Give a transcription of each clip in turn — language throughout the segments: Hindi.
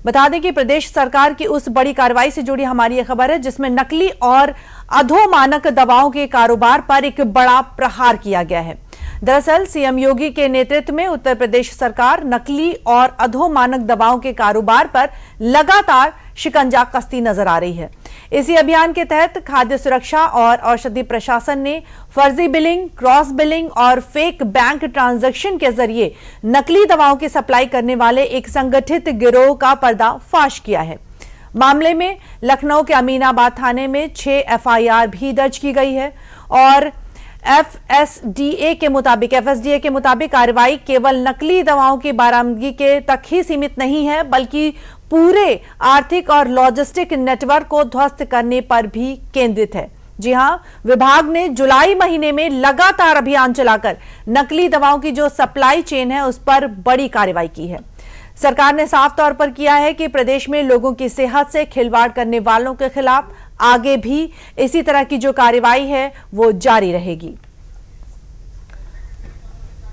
बता दें कि प्रदेश सरकार की उस बड़ी कार्रवाई से जुड़ी हमारी यह खबर है जिसमें नकली और अधोमानक दवाओं के कारोबार पर एक बड़ा प्रहार किया गया है। दरअसल सीएम योगी के नेतृत्व में उत्तर प्रदेश सरकार नकली और अधोमानक दवाओं के कारोबार पर लगातार शिकंजा कसती नजर आ रही है। इसी अभियान के तहत खाद्य सुरक्षा और औषधि प्रशासन ने फर्जी बिलिंग, क्रॉस बिलिंग और फेक बैंक ट्रांजैक्शन के जरिए नकली दवाओं की सप्लाई करने वाले एक संगठित गिरोह का पर्दाफाश किया है। मामले में लखनऊ के अमीनाबाद थाने में 6 एफआईआर भी दर्ज की गई है और एफएसडीए के मुताबिक कार्रवाई केवल नकली दवाओं की बरामदगी के तक ही सीमित नहीं है, बल्कि पूरे आर्थिक और लॉजिस्टिक नेटवर्क को ध्वस्त करने पर भी केंद्रित है। जी हां, विभाग ने जुलाई महीने में लगातार अभियान चलाकर नकली दवाओं की जो सप्लाई चेन है उस पर बड़ी कार्रवाई की है। सरकार ने साफ तौर पर किया है कि प्रदेश में लोगों की सेहत से खिलवाड़ करने वालों के खिलाफ आगे भी इसी तरह की जो कार्रवाई है वो जारी रहेगी।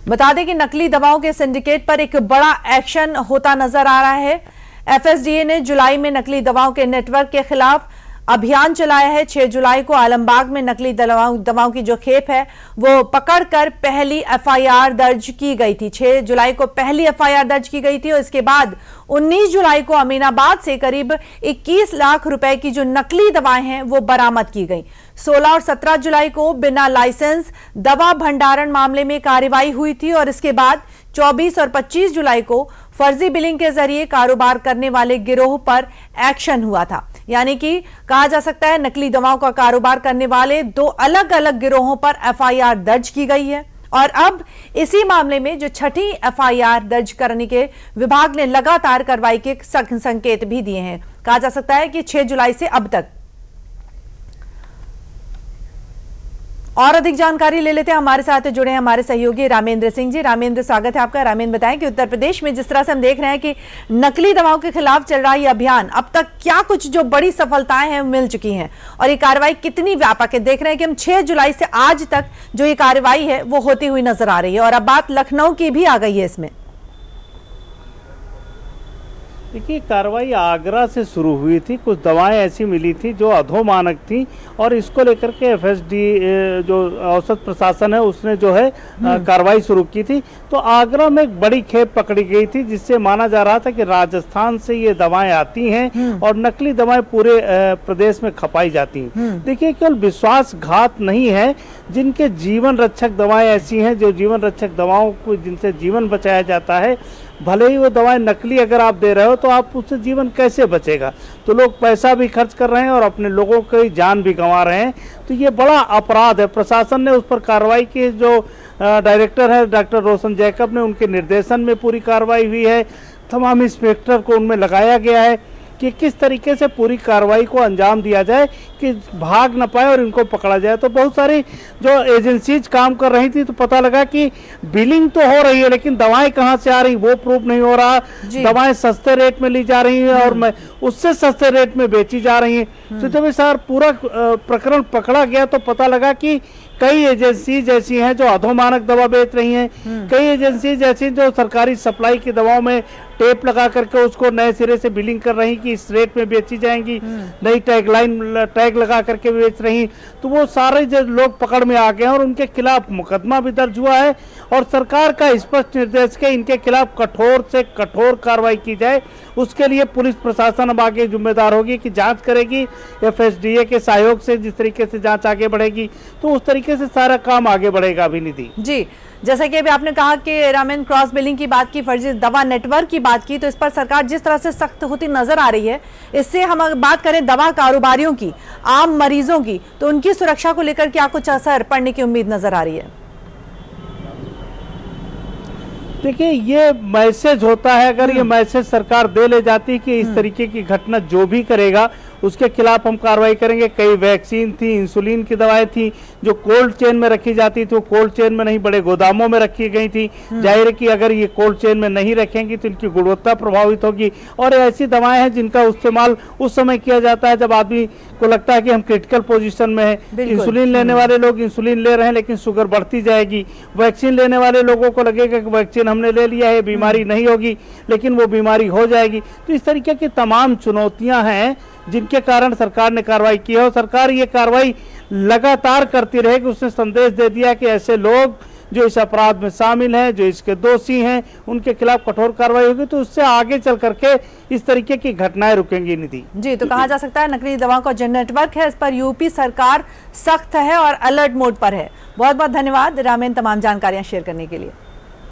बता दें कि नकली दवाओं के सिंडिकेट पर एक बड़ा एक्शन होता नजर आ रहा है। एफएसडीए ने जुलाई में नकली दवाओं के नेटवर्क के खिलाफ अभियान चलाया है। 6 जुलाई को आलमबाग में नकली दवाओं की जो खेप है वो पकड़कर पहली एफआईआर दर्ज की गई थी। 6 जुलाई को पहली एफआईआर दर्ज की गई थी और इसके बाद 19 जुलाई को अमीनाबाद से करीब 21 लाख रुपए की जो नकली दवाएं हैं वो बरामद की गई। 16 और 17 जुलाई को बिना लाइसेंस दवा भंडारण मामले में कार्रवाई हुई थी और इसके बाद 24 और 25 जुलाई को फर्जी बिलिंग के जरिए कारोबार करने वाले गिरोह पर एक्शन हुआ था। यानी कि कहा जा सकता है नकली दवाओं का कारोबार करने वाले 2 अलग अलग गिरोहों पर एफआईआर दर्ज की गई है और अब इसी मामले में जो 6ठी एफआईआर दर्ज करने के विभाग ने लगातार कार्रवाई के संकेत भी दिए हैं। कहा जा सकता है कि 6 जुलाई से अब तक। और अधिक जानकारी ले लेते हैं, हमारे साथ जुड़े हैं हमारे सहयोगी रामेंद्र सिंह जी। रामेंद्र, स्वागत है आपका। रामेंद्र, बताएं कि उत्तर प्रदेश में जिस तरह से हम देख रहे हैं कि नकली दवाओं के खिलाफ चल रहा ये अभियान, अब तक क्या कुछ जो बड़ी सफलताएं हैं मिल चुकी हैं और ये कार्रवाई कितनी व्यापक है? देख रहे हैं कि हम 6 जुलाई से आज तक जो ये कार्रवाई है वो होती हुई नजर आ रही है और अब बात लखनऊ की भी आ गई है इसमें। देखिए, कार्रवाई आगरा से शुरू हुई थी। कुछ दवाएं ऐसी मिली थी जो अधोमानक थी और इसको लेकर के एफएसडी जो औषध प्रशासन है उसने जो है कार्रवाई शुरू की थी। तो आगरा में एक बड़ी खेप पकड़ी गई थी जिससे माना जा रहा था कि राजस्थान से ये दवाएं आती हैं और नकली दवाएं पूरे प्रदेश में खपाई जाती हैं। देखिए, केवल विश्वासघात नहीं है, जिनके जीवन रक्षक दवाएं ऐसी हैं जो जीवन रक्षक दवाओं को जिनसे जीवन बचाया जाता है, भले ही वो दवाएं नकली अगर आप दे रहे हो तो आप उससे जीवन कैसे बचेगा। तो लोग पैसा भी खर्च कर रहे हैं और अपने लोगों की जान भी गंवा रहे हैं। तो ये बड़ा अपराध है। प्रशासन ने उस पर कार्रवाई की। जो डायरेक्टर है डॉक्टर रोशन जैकब ने, उनके निर्देशन में पूरी कार्रवाई हुई है। तमाम इंस्पेक्टर को उनमें लगाया गया है कि किस तरीके से पूरी कार्रवाई को अंजाम दिया जाए कि भाग न पाए और इनको पकड़ा जाए। तो बहुत सारी जो एजेंसीज काम कर रही थी तो पता लगा कि बिलिंग तो हो रही है लेकिन दवाएं कहां से आ रही वो प्रूफ नहीं हो रहा। दवाएं सस्ते रेट में ली जा रही हैं और उससे सस्ते रेट में बेची जा रही हैं। तो जब सर पूरा प्रकरण पकड़ा गया तो पता लगा कि कई एजेंसीज ऐसी हैं जो अधोमानक दवा बेच रही हैं, कई एजेंसीज ऐसी जो सरकारी सप्लाई की दवाओं में टेप लगा करके उसको नए सिरे से बिलिंग कर रही कि इस रेट में बेची जाएंगी, नई टैग लगा करके बेच रही। तो वो सारे जो लोग पकड़ में आ गए हैं और उनके खिलाफ मुकदमा भी दर्ज हुआ है और सरकार का स्पष्ट निर्देश है इनके खिलाफ कठोर से कठोर कार्रवाई की जाए। उसके लिए पुलिस प्रशासन अब आगे जिम्मेदार होगी कि जांच करेगी। एफएसडीए के सहयोग से जिस तरीके से जांच आगे बढ़ेगी तो उस तरीके से सारा काम आगे बढ़ेगा। अभिनिधि जी, जैसा कि अभी आपने कहा कि रामेन क्रॉस बिलिंग की बात की, फर्जी दवा नेटवर्क की बात की, तो इस पर सरकार जिस तरह से सख्त होती नजर आ रही है, इससे हम अगर बात करें दवा कारोबारियों की, आम मरीजों की, तो उनकी सुरक्षा को लेकर क्या कुछ असर पड़ने की उम्मीद नजर आ रही है? देखिए, ये मैसेज होता है, अगर ये मैसेज सरकार दे ले जाती कि इस तरीके की घटना जो भी करेगा उसके खिलाफ हम कार्रवाई करेंगे। कई वैक्सीन थी, इंसुलिन की दवाएं थी जो कोल्ड चेन में रखी जाती थी, वो कोल्ड चेन में नहीं बड़े गोदामों में रखी गई थी। जाहिर है कि अगर ये कोल्ड चेन में नहीं रखेंगी तो इनकी गुणवत्ता प्रभावित होगी। और ऐसी दवाएं हैं जिनका इस्तेमाल उस समय किया जाता है जब आदमी को लगता है कि हम क्रिटिकल पोजीशन में है। इंसुलिन लेने वाले लोग इंसुलिन ले रहे हैं लेकिन शुगर बढ़ती जाएगी। वैक्सीन लेने वाले लोगों को लगेगा कि वैक्सीन हमने ले लिया है, बीमारी नहीं होगी, लेकिन वो बीमारी हो जाएगी। तो इस तरीके की तमाम चुनौतियां हैं जिनके कारण सरकार ने कार्रवाई की है और सरकार ये कार्रवाई लगातार करती रहेगी। उसने संदेश दे दिया कि ऐसे लोग जो इस अपराध में शामिल हैं, जो इसके दोषी हैं, उनके खिलाफ कठोर कार्रवाई होगी। तो उससे आगे चल करके इस तरीके की घटनाएं रुकेंगी। निधि जी, तो कहा जा सकता है नकली दवाओं का जो नेटवर्क है इस पर यूपी सरकार सख्त है और अलर्ट मोड पर है। बहुत बहुत धन्यवाद रामेन तमाम जानकारियां शेयर करने के लिए।